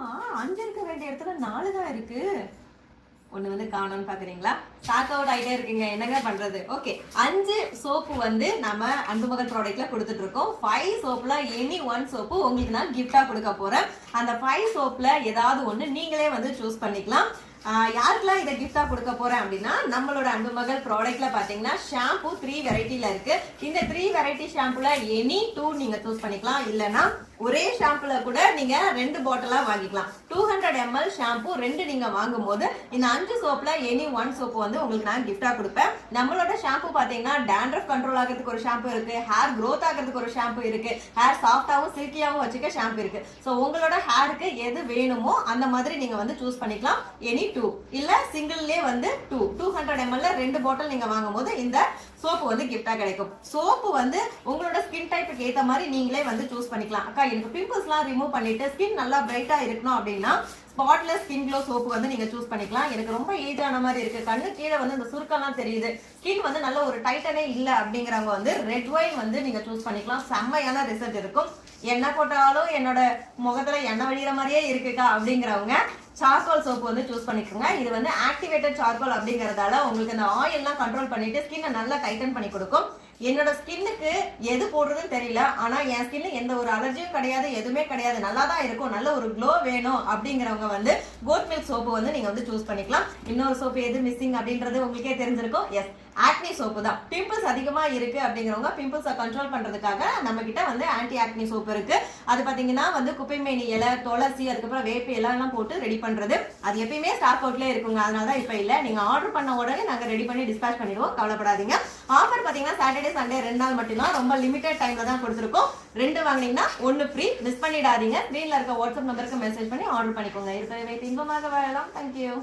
5 இருக்க வேண்டிய இடத்துல 4 தான் இருக்கு. ஒண்ணு வந்து காணோம்னு பாக்குறீங்களா? ஸ்டாக் அவுட் ஆயிட்டே இருக்கீங்க, என்னங்க பண்றது? ஓகே, 5 சோப்பு வந்து நம்ம அன்புமகள் ப்ராடக்ட்ல கொடுத்துட்டு இருக்கோம். 5 சோப்ல எனி ஒன் சோப்பு உங்களுக்கு நான் கிஃப்டா கொடுக்க போறேன். அந்த 5 சோப்ல ஏதாவது ஒண்ணு நீங்களே வந்து சூஸ் பண்ணிக்கலாம். யாருக்கெல்லாம் இதை கிஃப்டா கொடுக்க போறேன் அப்படின்னா, நம்மளோட அன்புமகள் ப்ராடக்ட்ல பாத்தீங்கன்னா ஷாம்பு 3 வெரைட்டில இருக்கு. இந்த 3 வெரைட்டி ஷாம்புல எனி 2 நீங்க சூஸ் பண்ணிக்கலாம். இல்லனா ஒரே ஷாம்புல கூட நீங்க 2 பாட்டிலா வாங்கிக்கலாம். 200 ml ஷாம்பு 2 நீங்க வாங்கும் போது இந்த 5 சோப்ல எனி 1 சோப்பு வந்து உங்களுக்கு நான் கிஃப்டா கொடுப்பேன். நம்மளோட ஷாம்பு பாத்தீங்கன்னா டேண்ட்ரஃப் கண்ட்ரோல் ஆகிறதுக்கு ஒரு ஷாம்பு இருக்கு, ஹேர் growth ஆகிறதுக்கு ஒரு ஷாம்பு இருக்கு, ஹேர் சாஃப்டாவும் சில்கியாவும் வச்சுக்க ஷாம்பு இருக்கு. சோ உங்களோட ஹேருக்கு எது வேணுமோ அந்த மாதிரி நீங்க வந்து சூஸ் பண்ணிக்கலாம். எனி 2 இல்ல சிங்கிள்லயே வந்து 200 ml 2 பாட்டில் நீங்க வாங்கும் போது இந்த சோப்பு வந்து கிஃப்டா கிடைக்கும். சோப்பு வந்து உங்களோட ஸ்கின் டைப்புக்கு ஏத்த மாதிரி நீங்களே வந்து சூஸ் பண்ணிக்கலாம். அக்கா எனக்கு பிம்பிள்ஸ்லாம் ரிமூவ் பண்ணிட்டு ஸ்கின் நல்லா பிரைட்டா இருக்கணும் அப்படின்னா ஸ்பாட்லெஸ் ஸ்கின் க்ளோ சோப்பு வந்து நீங்க சூஸ் பண்ணிக்கலாம். எனக்கு ரொம்ப ஏஜ் ஆன மாதிரி இருக்கு, கண்ணு கீழே வந்து இந்த சுருக்கெல்லாம் தெரியுது, ஸ்கின் வந்து நல்ல ஒரு டைட்டனே இல்ல அப்படிங்கிறவங்க வந்து ரெட் ஒயின் வந்து நீங்க சூஸ் பண்ணிக்கலாம். செம்மையான ரிசல்ட் இருக்கும். எண்ணெய் போட்டாலும் என்னோட முகத்துல எண்ணெய் வழிகிற மாதிரியே இருக்குக்கா அப்படிங்கிறவங்க சார்கோல் சோப்பு வந்து சூஸ் பண்ணிக்கோங்க. இது வந்து ஆக்டிவேட்டட் சார்கோல் அப்படிங்கறதால உங்களுக்கு இந்த ஆயில்லாம் கண்ட்ரோல் பண்ணிட்டு ஸ்கின்னை நல்லா டைட்டன் பண்ணி கொடுக்கும். என்னோட ஸ்கின்னுக்கு எது போடுறதுன்னு தெரியல, ஆனா என் ஸ்கின்ல எந்த ஒரு அலர்ஜியும் கிடையாது, எதுவுமே கிடையாது, நல்லா தான் இருக்கும், நல்ல ஒரு க்ளோ வேணும் அப்படிங்கிறவங்க வந்து கோட் மில்க் சோப்பு வந்து நீங்க வந்து சூஸ் பண்ணிக்கலாம். இன்னொரு சோப்பு எது மிஸ்ஸிங் அப்படின்றது உங்களுக்கே தெரிஞ்சிருக்கும். எஸ், ஆக்னி சோப்பு தான். பிம்பிள்ஸ் அதிகமா இருக்கு அப்படிங்கிறவங்க பிம்பிள்ஸை கண்ட்ரோல் பண்றதுக்காக நம்ம கிட்ட வந்து ஆன்டி ஆக்னி சோப்பு இருக்கு. அது பாத்தீங்கன்னா வந்து குப்பைமேனி இலை, துளசி, அதுக்கப்புறம் வேப்ப எல்லாம் போட்டு ரெடி பண்றது. அது எப்பயுமே ஸ்டாக் அவுட்ல இருக்குங்க, அதனாலதான் இப்ப இல்ல. நீங்க ஆர்டர் பண்ண உடனே நாங்க ரெடி பண்ணி டிஸ்பேச் பண்ணிடுவோம், கவலைப்படாதீங்க. ஆஃபர் பாத்தீங்கன்னா சாட்டர்டே சண்டே 2 நாள் மட்டும்தான், ரொம்ப லிமிடெட் டைம்ல தான் கொடுத்துருக்கோம். 2 வாங்கினீங்கன்னா 1 ஃப்ரீ. மிஸ் பண்ணிடாதீங்க. ஸ்கிரீன்ல இருக்க வாட்ஸ்அப் நம்பருக்கு மெசேஜ் பண்ணி ஆர்டர் பண்ணிக்கோங்க. இருக்கிற இன்பமாக வாழலாம். தேங்க்யூ.